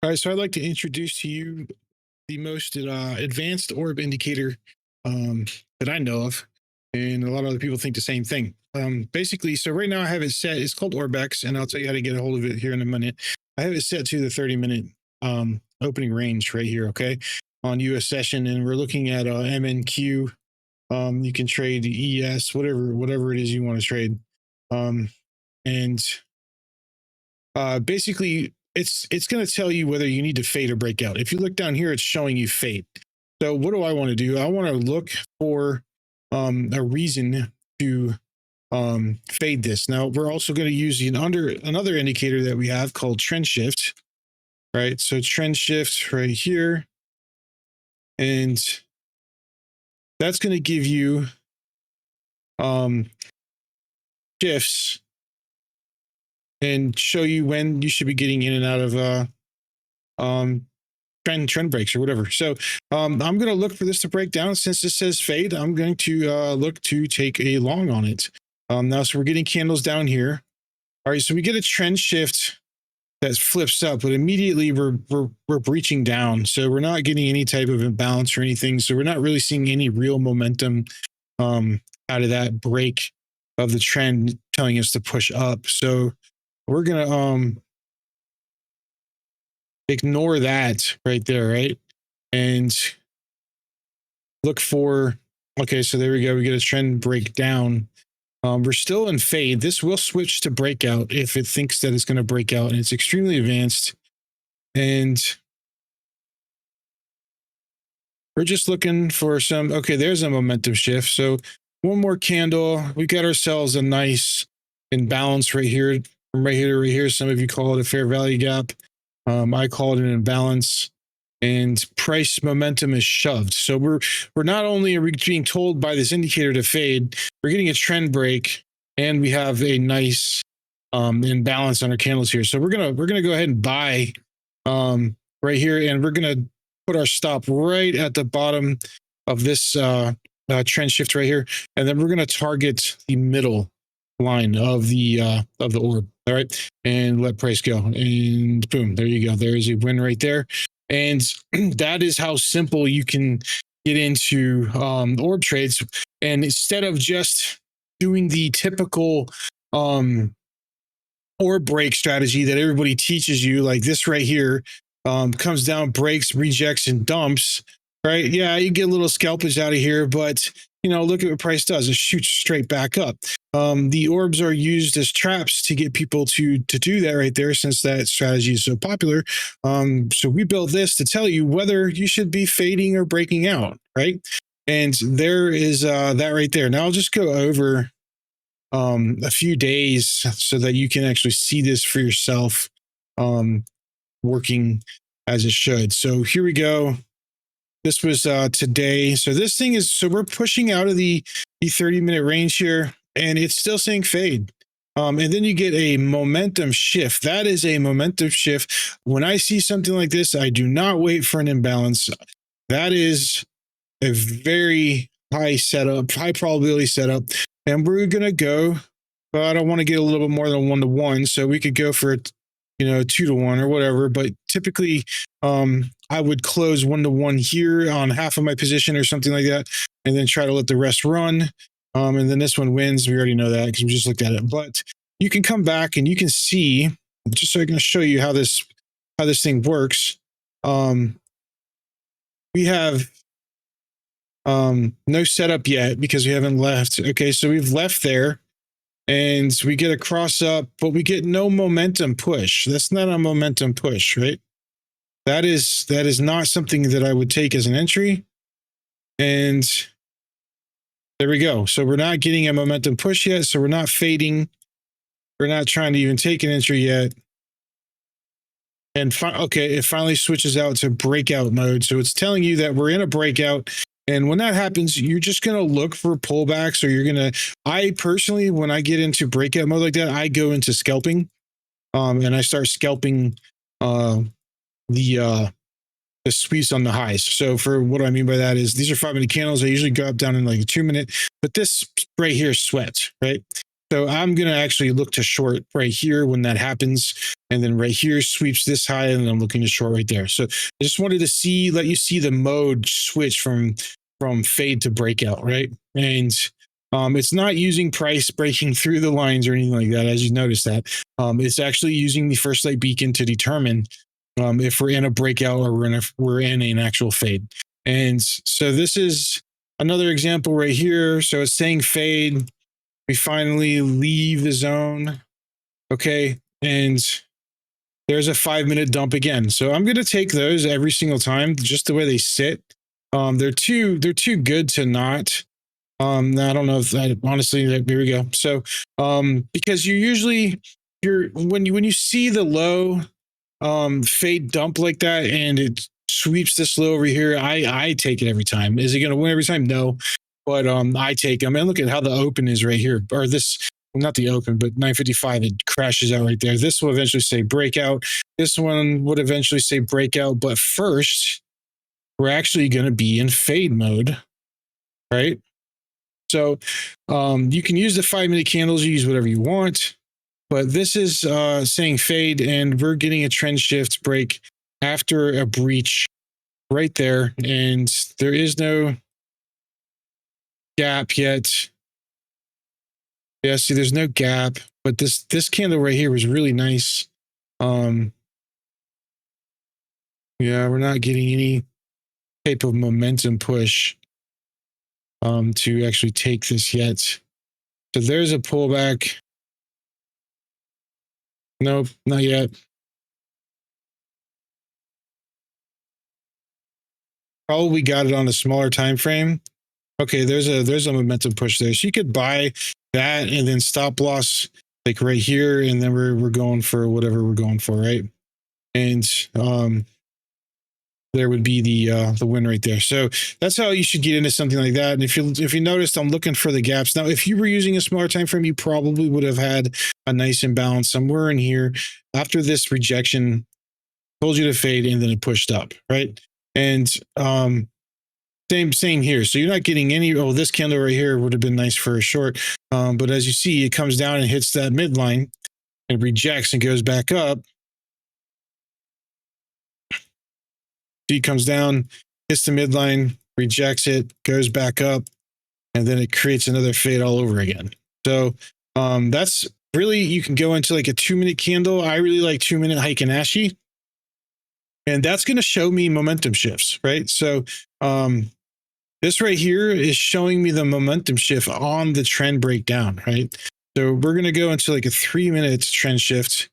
All right, so I'd like to introduce to you the most advanced orb indicator um, that I know of, and a lot of other people think the same thing. Basically, so right now I have it set. It's called Orbex, and I'll tell you how to get a hold of it here in a minute. I have it set to the 30-minute opening range right here, okay, on US session, and we're looking at MNQ. You can trade ES, whatever it is you want to trade, um, and basically it's going to tell you whether you need to fade or break out. If you look down here, it's showing you fade. So what do I want to do? I want to look for a reason to fade this. Now we're also going to use another indicator that we have called trend shift, right? So trend shift right here, and that's going to give you shifts and show you when you should be getting in and out of trend breaks or whatever. So I'm going to look for this to break down. Since this says fade, I'm going to look to take a long on it. Now, so we're getting candles down here. All right, so we get a trend shift that flips up, but immediately we're breaching down. So we're not getting any type of imbalance or anything. So we're not really seeing any real momentum out of that break of the trend telling us to push up. So we're gonna ignore that right there, right? And look for, okay, so there we go. We get a trend breakdown. We're still in fade. This will switch to breakout if it thinks that it's going to break out, and it's extremely advanced. And we're just looking for some, okay, there's a momentum shift. So one more candle. We got ourselves a nice imbalance right here, from right here to right here. Some of you call it a fair value gap. I call it an imbalance, and price momentum is shoved. So we're not only are we being told by this indicator to fade, we're getting a trend break, and we have a nice imbalance on our candles here. So we're gonna go ahead and buy right here, and we're gonna put our stop right at the bottom of this trend shift right here, and then we're gonna target the middle line of the orb. All right, and let price go, and boom, there you go. There's a win right there. And that is how simple you can get into orb trades. And instead of just doing the typical orb break strategy that everybody teaches you, like this right here, comes down, breaks, rejects, and dumps, right? Yeah, you get a little scalpage out of here, but look at what price does. It shoots straight back up. The orbs are used as traps to get people to do that right there, since that strategy is so popular. So we built this to tell you whether you should be fading or breaking out, right? And there is that right there. Now I'll just go over a few days so that you can actually see this for yourself working as it should. So here we go. This was today. So this thing is, so we're pushing out of the 30-minute range here, and it's still saying fade. And then you get a momentum shift. That is a momentum shift. When I see something like this, I do not wait for an imbalance. That is a very high probability setup. And we're going to go, well, I don't want to get a little bit more than 1-to-1. So we could go for 2-to-1 or whatever. But typically, I would close 1-to-1 here on half of my position or something like that, and then try to let the rest run. And then this one wins. We already know that because we just looked at it. But you can come back and you can see, just so I can show you how this thing works. We have no setup yet because we haven't left. Okay, so we've left there, and we get a cross up, but we get no momentum push. That's not a momentum push, right? That is not something that I would take as an entry. And there we go. So we're not getting a momentum push yet. So we're not fading. We're not trying to even take an entry yet. And okay, it finally switches out to breakout mode. So it's telling you that we're in a breakout. And when that happens, you're just going to look for pullbacks, or I personally, when I get into breakout mode like that, I go into scalping, and I start scalping the sweeps on the highs. So for what I mean by that is, these are 5-minute candles. I usually go up down in like a 2-minute, but this right here sweats, right? So I'm going to actually look to short right here when that happens. And then right here sweeps this high, and I'm looking to short right there. So I just wanted to let you see the mode switch from fade to breakout, right? And it's not using price breaking through the lines or anything like that, as you notice that. It's actually using the first light beacon to determine if we're in a breakout or we're in an actual fade. And so this is another example right here. So it's saying fade. We finally leave the zone. Okay. And there's a 5-minute dump again. So I'm going to take those every single time, just the way they sit. They're too good to not. I don't know if I honestly, here we go. So, because when you see the low, fade dump like that, and it sweeps this low over here, I take it every time. Is it going to win every time? No, but I take them. And look at how the open is right here, or this, well, not the open, but 955, it crashes out right there. This will eventually say breakout. This one would eventually say breakout, but first we're actually going to be in fade mode, right? So you can use the 5-minute candles, you use whatever you want, but this is saying fade, and we're getting a trend shift break after a breach right there, and there is no gap yet. Yeah, see, there's no gap, but this candle right here was really nice. Yeah, we're not getting any type of momentum push to actually take this yet. So there's a pullback. Nope, not yet. Probably got it on a smaller time frame. Okay, there's a momentum push there. So you could buy that and then stop loss like right here, and then we're going for whatever we're going for, right? And there would be the win right there. So that's how you should get into something like that. And if you noticed, I'm looking for the gaps. Now, if you were using a smaller time frame, you probably would have had a nice imbalance somewhere in here. After this rejection, told you to fade, and then it pushed up, right? And same here. So you're not getting any. Oh, this candle right here would have been nice for a short, but as you see, it comes down and hits that midline and rejects and goes back up. He comes down, hits the midline, rejects it, goes back up, and then it creates another fade all over again. So that's really, you can go into like a 2-minute candle. I really like 2-minute Heiken Ashi, and that's going to show me momentum shifts, right? So this right here is showing me the momentum shift on the trend breakdown, right? So we're going to go into like a 3-minute trend shift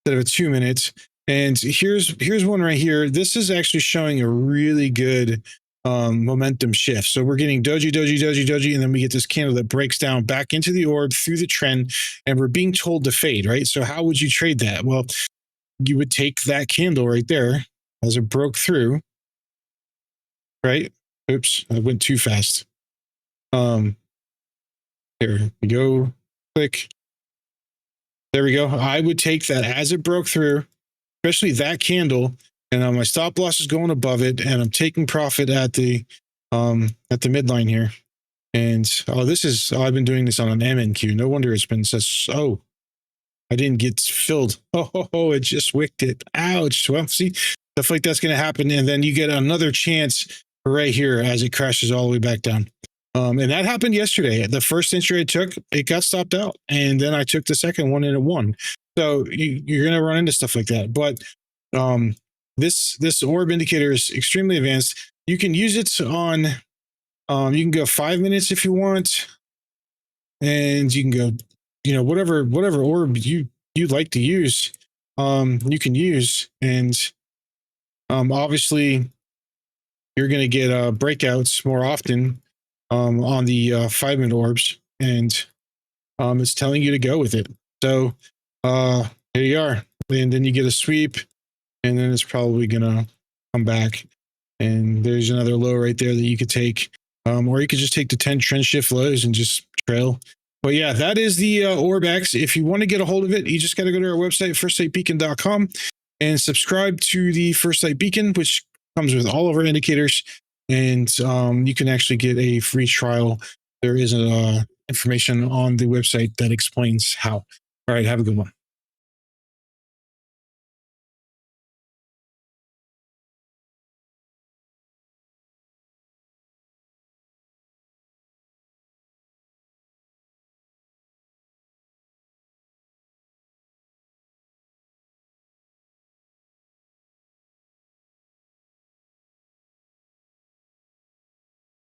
instead of a 2-minute. And here's one right here. This is actually showing a really good momentum shift. So we're getting doji, doji, doji, doji, and then we get this candle that breaks down back into the orb through the trend, and we're being told to fade, right? So how would you trade that? Well, you would take that candle right there as it broke through, right? Oops, I went too fast. Here we go. Click. There we go. I would take that as it broke through, especially that candle, and my stop loss is going above it, and I'm taking profit at the midline here. And I've been doing this on an MNQ. No wonder it's been such. Oh, I didn't get filled. Oh, it just wicked it. Ouch. Well, see, stuff like that's going to happen, and then you get another chance right here as it crashes all the way back down. And that happened yesterday. The first entry I took, it got stopped out, and then I took the second one and it won. So you're going to run into stuff like that. But this orb indicator is extremely advanced. You can use it on. You can go 5 minutes if you want, and you can go, whatever orb you'd like to use, you can use, and obviously you're going to get breakouts more often on the 5-minute orbs, and it's telling you to go with it. So here you are, and then you get a sweep, and then it's probably going to come back, and there's another low right there that you could take, or you could just take the 10 trend shift lows and just trail. But yeah, that is the ORBX. If you want to get a hold of it, you just got to go to our website, firstlightbeacon.com, and subscribe to the First Light Beacon, which comes with all of our indicators. And you can actually get a free trial. There is a information on the website that explains how. All right, have a good one.